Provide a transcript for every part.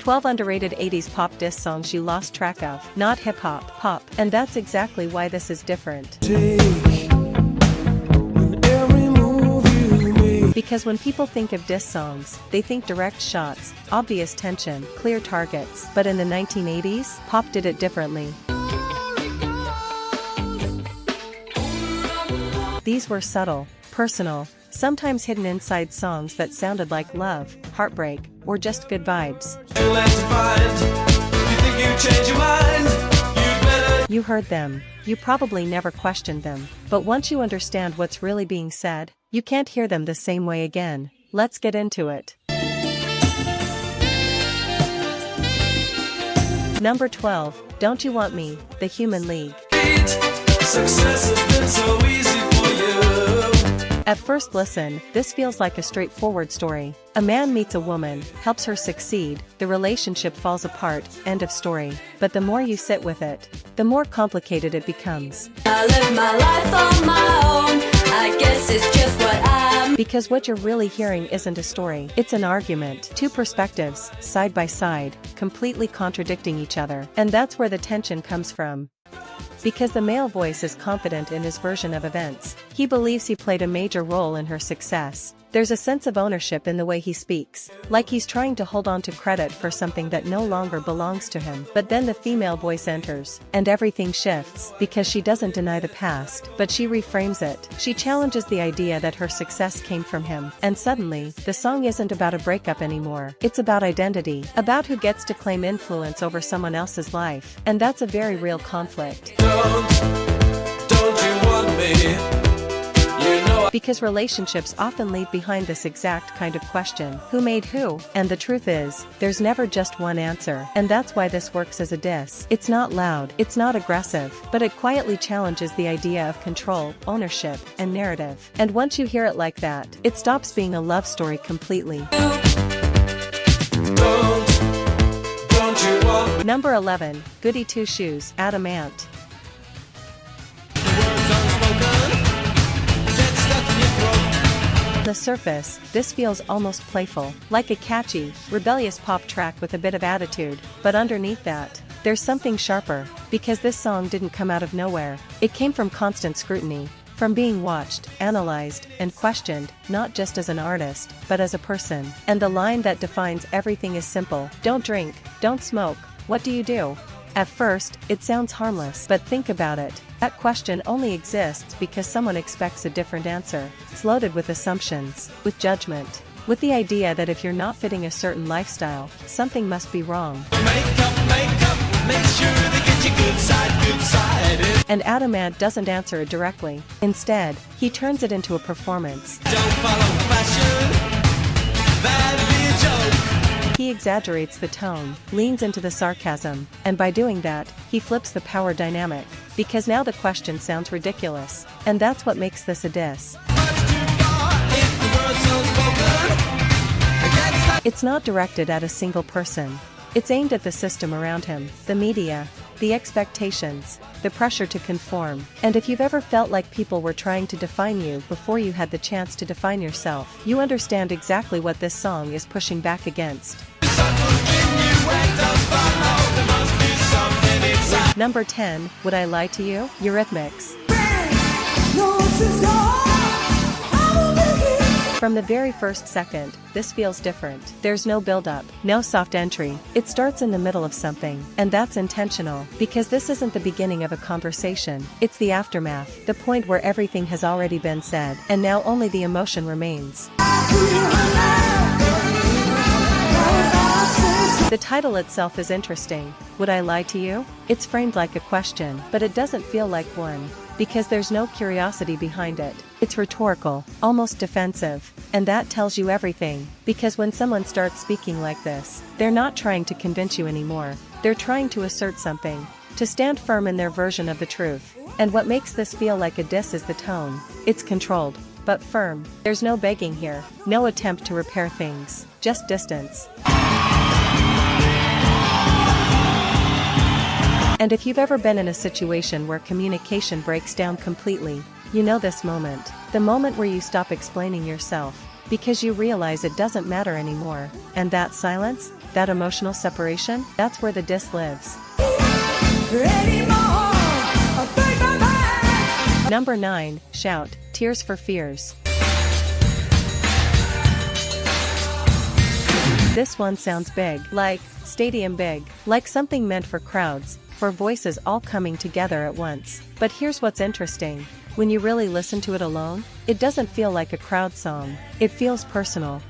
12 underrated 80s pop diss songs you lost track of. Not hip-hop, pop. And that's exactly why this is different. Because when people think of diss songs, they think direct shots, obvious tension, clear targets. But in the 1980s, pop did it differently. These were subtle, personal, sometimes hidden inside songs that sounded like love, heartbreak, or just good vibes. You heard them. You probably never questioned them. But once you understand what's really being said, you can't hear them the same way again. Let's get into it. Number 12, Don't You Want Me, The Human League. Success has been so easy for you. At first listen, this feels like a straightforward story. A man meets a woman, helps her succeed, the relationship falls apart, end of story. But the more you sit with it, the more complicated it becomes. I live my life on my own, I guess it's just what I'm. Because what you're really hearing isn't a story, it's an argument. Two perspectives, side by side, completely contradicting each other. And that's where the tension comes from. Because the male voice is confident in his version of events. He believes he played a major role in her success. There's a sense of ownership in the way he speaks, like he's trying to hold on to credit for something that no longer belongs to him. But then the female voice enters, and everything shifts, because she doesn't deny the past, but she reframes it. She challenges the idea that her success came from him. And suddenly, the song isn't about a breakup anymore. It's about identity, about who gets to claim influence over someone else's life. And that's a very real conflict. Don't you want me? Because relationships often leave behind this exact kind of question. Who made who? And the truth is, there's never just one answer. And that's why this works as a diss. It's not loud, it's not aggressive, but it quietly challenges the idea of control, ownership, and narrative. And once you hear it like that, it stops being a love story completely. Don't you want? Number 11, Goody Two Shoes, Adamant. On the surface, this feels almost playful, like a catchy, rebellious pop track with a bit of attitude, but underneath that, there's something sharper, because this song didn't come out of nowhere. It came from constant scrutiny, from being watched, analyzed, and questioned, not just as an artist, but as a person. And the line that defines everything is simple: don't drink, don't smoke, what do you do? At first, it sounds harmless, but think about it. That question only exists because someone expects a different answer. It's loaded with assumptions, with judgment, with the idea that if you're not fitting a certain lifestyle, something must be wrong. Make sure they get you good side. And Adamant doesn't answer it directly. Instead, he turns it into a performance. Don't follow fashion, that'd be a joke. He exaggerates the tone, leans into the sarcasm, and by doing that, he flips the power dynamic. Because now the question sounds ridiculous. And that's what makes this a diss. It's not directed at a single person. It's aimed at the system around him, the media, the expectations, the pressure to conform. And if you've ever felt like people were trying to define you before you had the chance to define yourself, you understand exactly what this song is pushing back against. Number 10, Would I Lie to You? Eurythmics. From the very first second, this feels different. There's no build-up, no soft entry. It starts in the middle of something, and that's intentional, because this isn't the beginning of a conversation. It's the aftermath, the point where everything has already been said, and now only the emotion remains. The title itself is interesting. Would I lie to you? It's framed like a question, but it doesn't feel like one. Because there's no curiosity behind it. It's rhetorical, almost defensive. And that tells you everything. Because when someone starts speaking like this, they're not trying to convince you anymore. They're trying to assert something. To stand firm in their version of the truth. And what makes this feel like a diss is the tone. It's controlled, but firm. There's no begging here. No attempt to repair things. Just distance. And if you've ever been in a situation where communication breaks down completely, you know this moment. The moment where you stop explaining yourself, because you realize it doesn't matter anymore. And that silence? that emotional separation, that's where the DISS lives. Number 9, Shout, Tears for Fears. This one sounds big, like stadium big, like something meant for crowds, for voices all coming together at once. But here's what's interesting. When you really listen to it alone, it doesn't feel like a crowd song. It feels personal.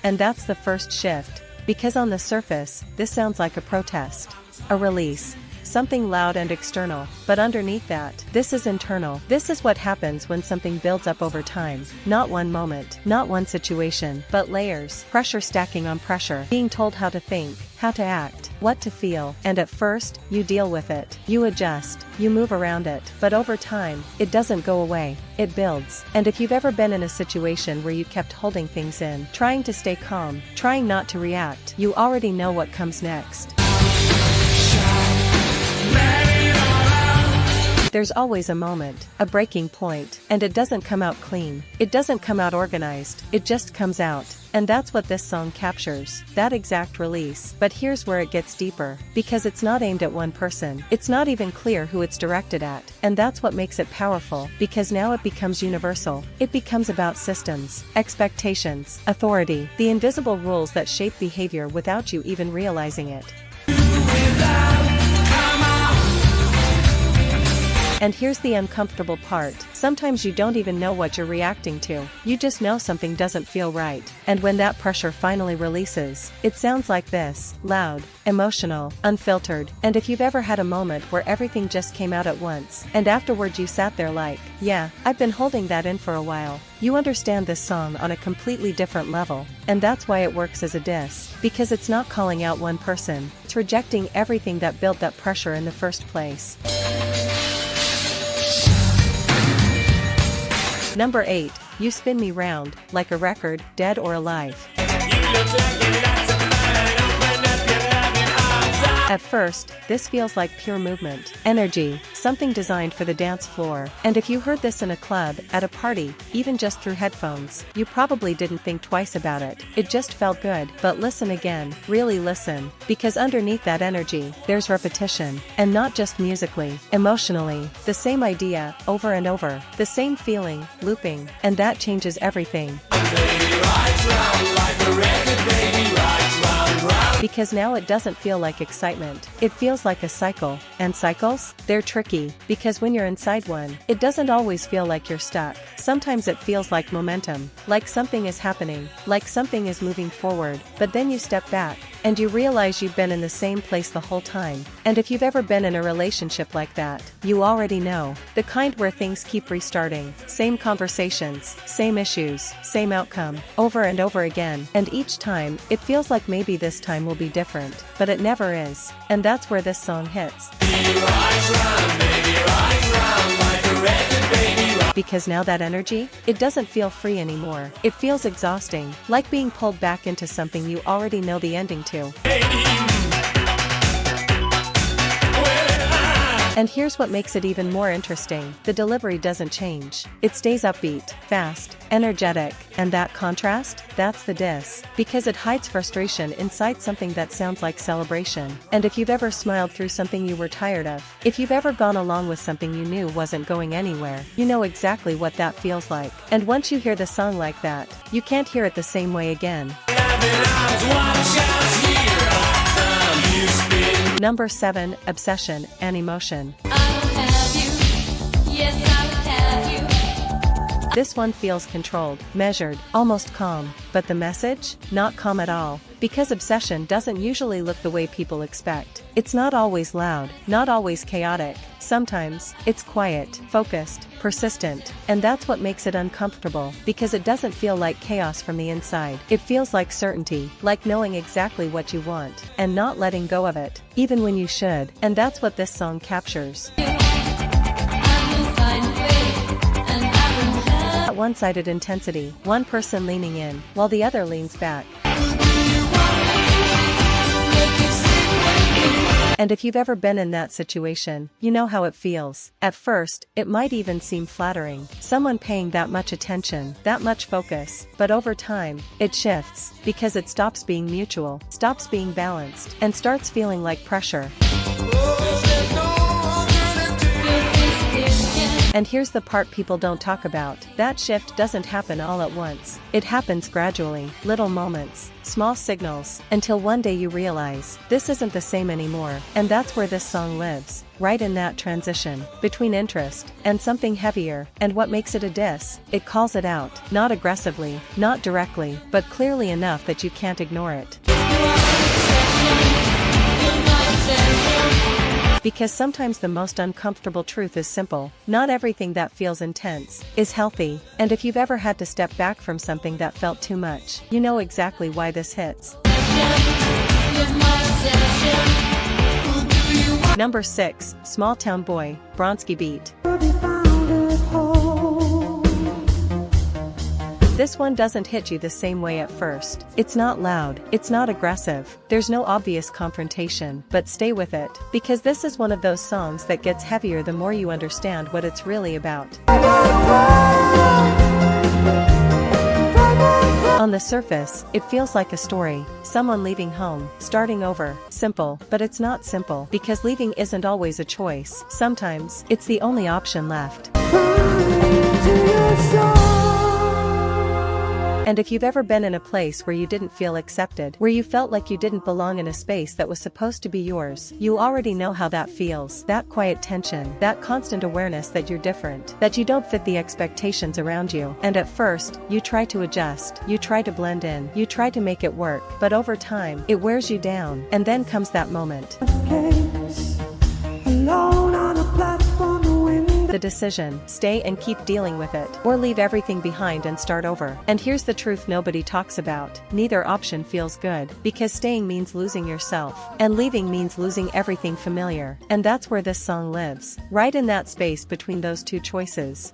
And that's the first shift, because on the surface, this sounds like a protest, a release, something loud and external, but underneath that, this is internal. This is what happens when something builds up over time. Not one moment, not one situation, but layers, pressure stacking on pressure, being told how to think, how to act, what to feel, and at first, you deal with it, you adjust, you move around it, but over time, it doesn't go away, it builds. And if you've ever been in a situation where you kept holding things in, trying to stay calm, trying not to react, you already know what comes next. There's always a moment, a breaking point, and it doesn't come out clean. It doesn't come out organized, it just comes out. And that's what this song captures, that exact release. But here's where it gets deeper, because it's not aimed at one person. It's not even clear who it's directed at. And that's what makes it powerful, because now it becomes universal. It becomes about systems, expectations, authority, the invisible rules that shape behavior without you even realizing it. And here's the uncomfortable part. Sometimes you don't even know what you're reacting to. You just know something doesn't feel right. And when that pressure finally releases, it sounds like this, loud, emotional, unfiltered. And if you've ever had a moment where everything just came out at once, and afterward you sat there like, yeah, I've been holding that in for a while, you understand this song on a completely different level. And that's why it works as a diss, because it's not calling out one person, it's rejecting everything that built that pressure in the first place. Number 8, You Spin Me Round, Like a Record, Dead or Alive. At first, this feels like pure movement, energy, something designed for the dance floor. And if you heard this in a club, at a party, even just through headphones, you probably didn't think twice about it. It just felt good. But listen again, really listen, because underneath that energy, there's repetition, and not just musically, emotionally, the same idea, over and over, the same feeling, looping, and that changes everything. Because now it doesn't feel like excitement, it feels like a cycle, and cycles? They're tricky, because when you're inside one, it doesn't always feel like you're stuck. Sometimes it feels like momentum, like something is happening, like something is moving forward, but then you step back, and you realize you've been in the same place the whole time. And if you've ever been in a relationship like that, you already know, the kind where things keep restarting, same conversations, same issues, same outcome, over and over again, and each time, it feels like maybe this time will be different, but it never is. And that's where this song hits. Because now that energy, it doesn't feel free anymore. It feels exhausting, like being pulled back into something you already know the ending to. And here's what makes it even more interesting. The delivery doesn't change. It stays upbeat, fast, energetic, and that contrast, that's the diss. Because it hides frustration inside something that sounds like celebration. And if you've ever smiled through something you were tired of, if you've ever gone along with something you knew wasn't going anywhere, you know exactly what that feels like. And once you hear the song like that, you can't hear it the same way again. Number 7, Obsession and Emotion. This one feels controlled, measured, almost calm, but the message? Not calm at all. Because obsession doesn't usually look the way people expect. It's not always loud, not always chaotic. Sometimes, it's quiet, focused, persistent, and that's what makes it uncomfortable, because it doesn't feel like chaos from the inside. It feels like certainty, like knowing exactly what you want, and not letting go of it, even when you should, and that's what this song captures. One-sided intensity, one person leaning in, while the other leans back. And if you've ever been in that situation, you know how it feels. At first, it might even seem flattering. Someone paying that much attention, that much focus, but over time, it shifts, because it stops being mutual, stops being balanced, and starts feeling like pressure. And here's the part people don't talk about. That shift doesn't happen all at once. It happens gradually, little moments, small signals, until one day you realize, this isn't the same anymore. And that's where this song lives, right in that transition, between interest, and something heavier. And what makes it a diss? It calls it out, not aggressively, not directly, but clearly enough that you can't ignore it. Because sometimes the most uncomfortable truth is simple. Not everything that feels intense is healthy, and if you've ever had to step back from something that felt too much, you know exactly why this hits. Number 6, Small Town Boy, Bronski Beat. This one doesn't hit you the same way at first. It's not loud, it's not aggressive, there's no obvious confrontation, but stay with it, because this is one of those songs that gets heavier the more you understand what it's really about. On the surface, it feels like a story, someone leaving home, starting over, simple, but it's not simple, because leaving isn't always a choice. Sometimes, it's the only option left. And if you've ever been in a place where you didn't feel accepted, where you felt like you didn't belong in a space that was supposed to be yours, you already know how that feels. That quiet tension, that constant awareness that you're different, that you don't fit the expectations around you. And at first, you try to adjust, you try to blend in, you try to make it work, but over time, it wears you down. And then comes that moment. The decision, stay and keep dealing with it, or leave everything behind and start over. And here's the truth nobody talks about. Neither option feels good, because staying means losing yourself, and leaving means losing everything familiar. And that's where this song lives, right in that space between those two choices.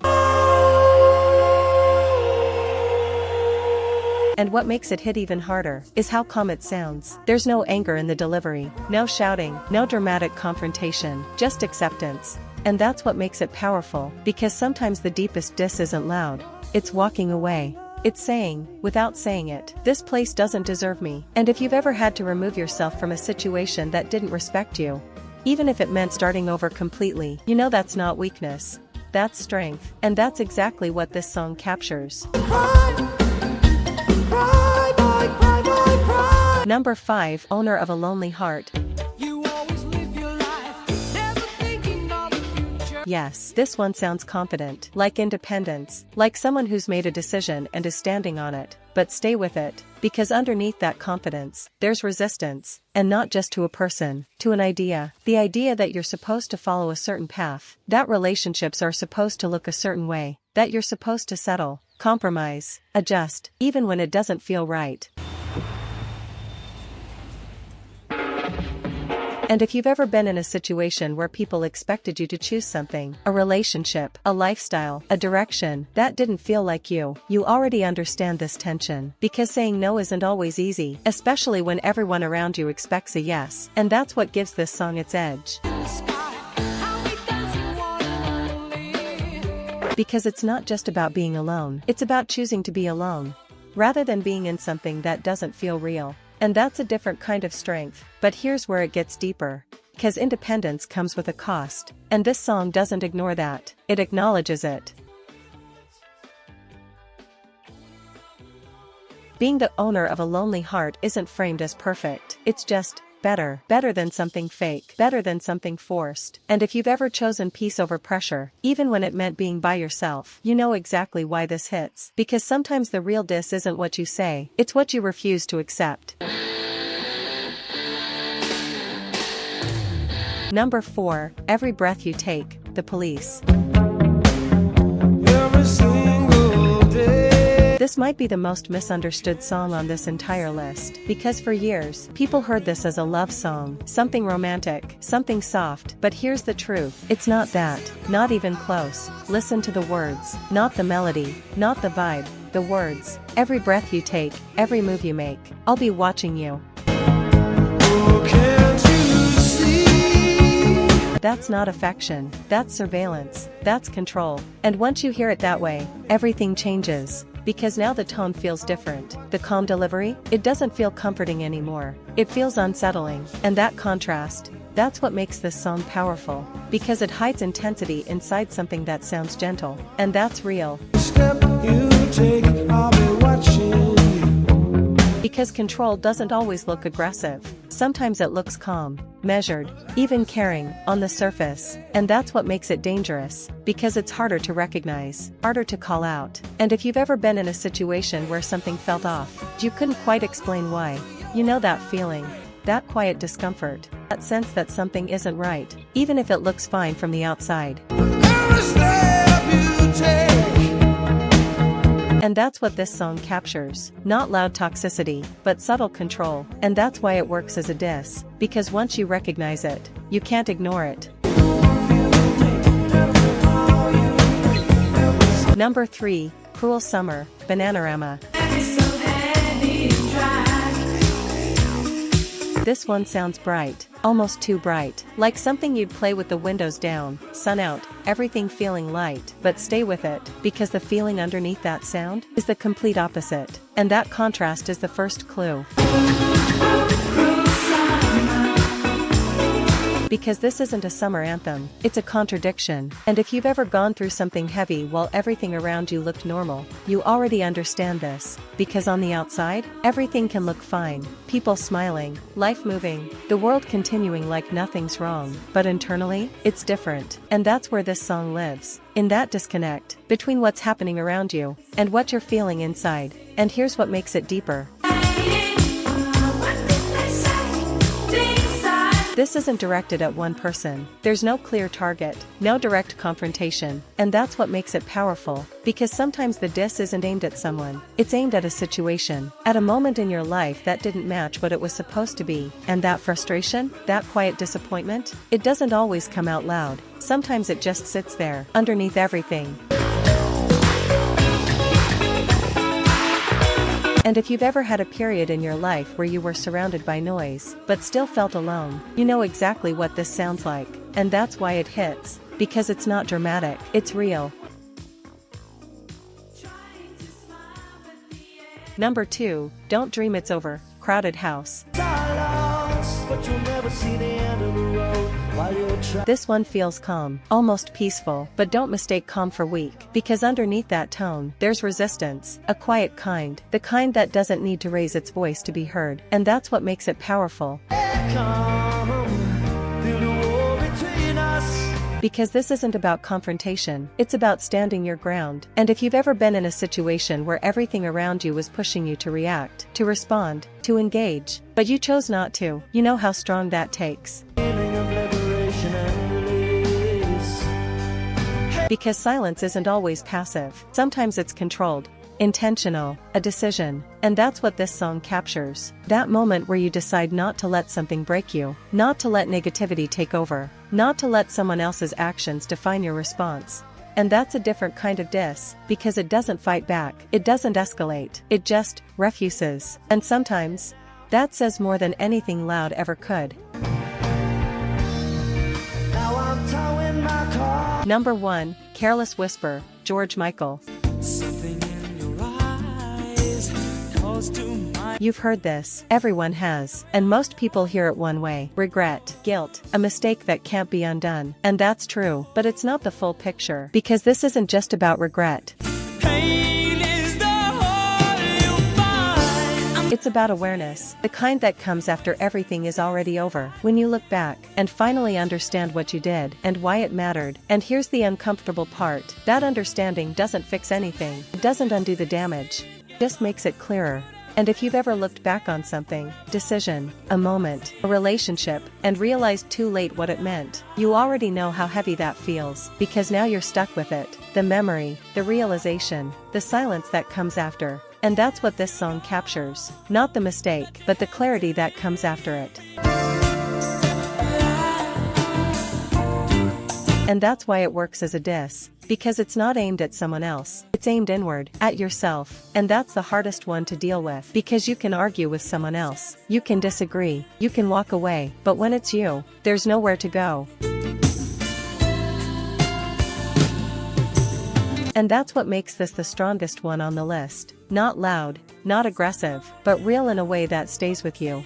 And what makes it hit even harder is how calm it sounds. There's no anger in the delivery, no shouting, no dramatic confrontation, just acceptance. And that's what makes it powerful, because sometimes the deepest diss isn't loud. It's walking away. It's saying, without saying it, this place doesn't deserve me. And if you've ever had to remove yourself from a situation that didn't respect you, even if it meant starting over completely, you know that's not weakness. That's strength. And that's exactly what this song captures. Number 5, Owner of a Lonely Heart. Yes, this one sounds confident, like independence, like someone who's made a decision and is standing on it. But stay with it, because underneath that confidence, there's resistance, and not just to a person, to an idea. The idea that you're supposed to follow a certain path, that relationships are supposed to look a certain way, that you're supposed to settle, compromise, adjust, even when it doesn't feel right. And if you've ever been in a situation where people expected you to choose something, a relationship, a lifestyle, a direction, that didn't feel like you already understand this tension. Because saying no isn't always easy, especially when everyone around you expects a yes. And that's what gives this song its edge. Because it's not just about being alone, it's about choosing to be alone, rather than being in something that doesn't feel real. And that's a different kind of strength, but here's where it gets deeper. Because independence comes with a cost, and this song doesn't ignore that, it acknowledges it. Being the owner of a lonely heart isn't framed as perfect, it's just better. Better than something fake, better than something forced. And if you've ever chosen peace over pressure, even when it meant being by yourself, you know exactly why this hits. Because sometimes the real diss isn't what you say, it's what you refuse to accept. Number 4, Every Breath You Take, The Police. Every single day. This might be the most misunderstood song on this entire list, because for years, people heard this as a love song, something romantic, something soft, but here's the truth, it's not that, not even close. Listen to the words, not the melody, not the vibe, the words. Every breath you take, every move you make, I'll be watching you. Oh, can't you see? that's not affection, that's surveillance, that's control. And once you hear it that way, everything changes. Because now the tone feels different. The calm delivery, it doesn't feel comforting anymore. It feels unsettling. And that contrast, that's what makes this song powerful. Because it hides intensity inside something that sounds gentle. And that's real. Step you take, I'll be watching you. Because control doesn't always look aggressive. Sometimes it looks calm, measured, even caring, on the surface. And that's what makes it dangerous. Because it's harder to recognize, harder to call out. And if you've ever been in a situation where something felt off, you couldn't quite explain why. You know that feeling. That quiet discomfort. That sense that something isn't right, even if it looks fine from the outside. And that's what this song captures. Not loud toxicity, but subtle control. And that's why it works as a diss. Because once you recognize it, you can't ignore it. Number 3, Cruel Summer, Bananarama. This one sounds bright, almost too bright, like something you'd play with the windows down, sun out, everything feeling light. But stay with it, because the feeling underneath that sound is the complete opposite. And that contrast is the first clue. Because this isn't a summer anthem, it's a contradiction. And if you've ever gone through something heavy while everything around you looked normal, you already understand this. Because on the outside, everything can look fine. People smiling, life moving, the world continuing like nothing's wrong. But internally, it's different. And that's where this song lives. In that disconnect between what's happening around you and what you're feeling inside. And here's what makes it deeper. This isn't directed at one person. There's no clear target, no direct confrontation. And that's what makes it powerful. Because sometimes the diss isn't aimed at someone. It's aimed at a situation, at a moment in your life that didn't match what it was supposed to be. And that frustration, that quiet disappointment, it doesn't always come out loud. Sometimes it just sits there, underneath everything. And if you've ever had a period in your life where you were surrounded by noise, but still felt alone, you know exactly what this sounds like. And that's why it hits. Because it's not dramatic, it's real. Number 2, Don't Dream It's Over, Crowded House. This one feels calm, almost peaceful, but don't mistake calm for weak. Because underneath that tone, there's resistance, a quiet kind, the kind that doesn't need to raise its voice to be heard. And that's what makes it powerful. Because this isn't about confrontation, it's about standing your ground. And if you've ever been in a situation where everything around you was pushing you to react, to respond, to engage, but you chose not to, you know how strong that takes. Because silence isn't always passive. Sometimes it's controlled, intentional, a decision. And that's what this song captures. That moment where you decide not to let something break you, not to let negativity take over, not to let someone else's actions define your response. And that's a different kind of diss, because it doesn't fight back, it doesn't escalate, it just refuses. And sometimes, that says more than anything loud ever could. Number 1, Careless Whisper, George Michael. You've heard this, everyone has, and most people hear it one way: regret, guilt, a mistake that can't be undone. And that's true, but it's not the full picture. Because this isn't just about regret. It's about awareness, the kind that comes after everything is already over. When you look back, and finally understand what you did, and why it mattered. And here's the uncomfortable part, that understanding doesn't fix anything, it doesn't undo the damage, it just makes it clearer. And if you've ever looked back on something, decision, a moment, a relationship, and realized too late what it meant, you already know how heavy that feels, because now you're stuck with it. The memory, the realization, the silence that comes after. And that's what this song captures. Not the mistake, but the clarity that comes after it. And that's why it works as a diss. Because it's not aimed at someone else, it's aimed inward, at yourself. And that's the hardest one to deal with. Because you can argue with someone else, you can disagree, you can walk away, but when it's you, there's nowhere to go. And that's what makes this the strongest one on the list. Not loud, not aggressive, but real in a way that stays with you.